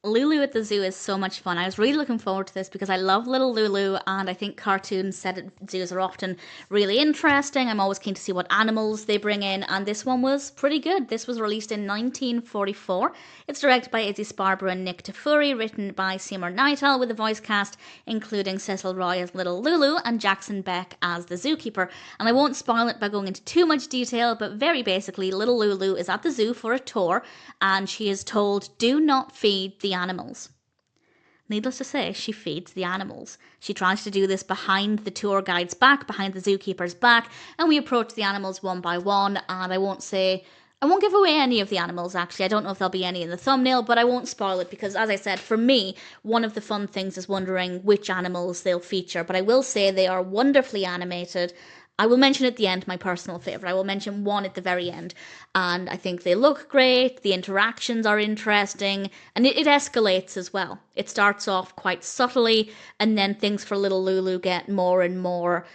Lulu at the zoo is so much fun. I was really looking forward to this because I love little Lulu, and I think cartoons set at zoos are often really interesting. I'm always keen to see what animals they bring in, and this one was pretty good. This was released in 1944. It's directed by Izzy Sparber and Nick Tafuri, written by Seymour Kneitel, with a voice cast including Cecil Roy as little Lulu and Jackson Beck as the zookeeper. And I won't spoil it by going into too much detail, but very basically, little Lulu is at the zoo for a tour, and she is told, do not feed the animals. Needless to say, she feeds the animals. She tries to do this behind the tour guide's back, behind the zookeeper's back, and we approach the animals one by one, and I won't give away any of the animals, actually. I don't know if there'll be any in the thumbnail, but I won't spoil it because, as I said, for me, one of the fun things is wondering which animals they'll feature. But I will say they are wonderfully animated. I will mention at the end my personal favourite. I will mention one at the very end. And I think they look great, the interactions are interesting, and it escalates as well. It starts off quite subtly, and then things for little Lulu get more and more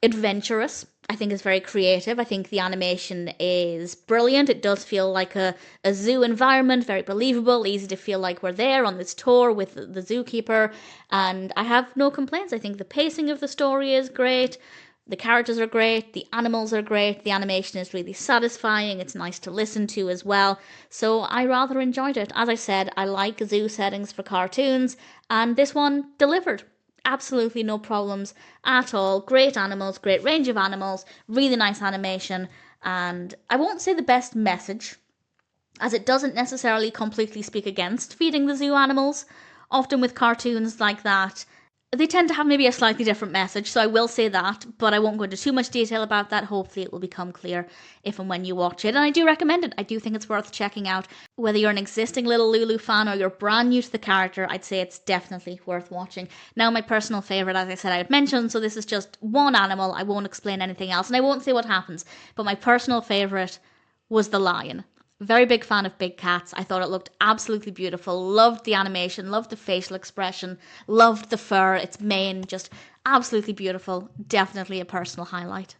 adventurous. I think is very creative. I think the animation is brilliant. It does feel like a zoo environment, very believable, easy to feel like we're there on this tour with the zookeeper. And I have no complaints. I think the pacing of the story is great. The characters are great, the animals are great, the animation is really satisfying, it's nice to listen to as well, so I rather enjoyed it. As I said, I like zoo settings for cartoons, and this one delivered. Absolutely no problems at all. Great animals, great range of animals, really nice animation, and I won't say the best message, as it doesn't necessarily completely speak against feeding the zoo animals. Often with cartoons like that, they tend to have maybe a slightly different message, so I will say that, but I won't go into too much detail about that. Hopefully it will become clear if and when you watch it, and I do recommend it. I do think it's worth checking out. Whether you're an existing little Lulu fan or you're brand new to the character, I'd say it's definitely worth watching. Now, my personal favourite, as I said, I had mentioned, so this is just one animal. I won't explain anything else, and I won't say what happens, but my personal favourite was the lion. Very big fan of big cats. I thought it looked absolutely beautiful. Loved the animation, loved the facial expression, loved the fur, its mane, just absolutely beautiful. Definitely a personal highlight.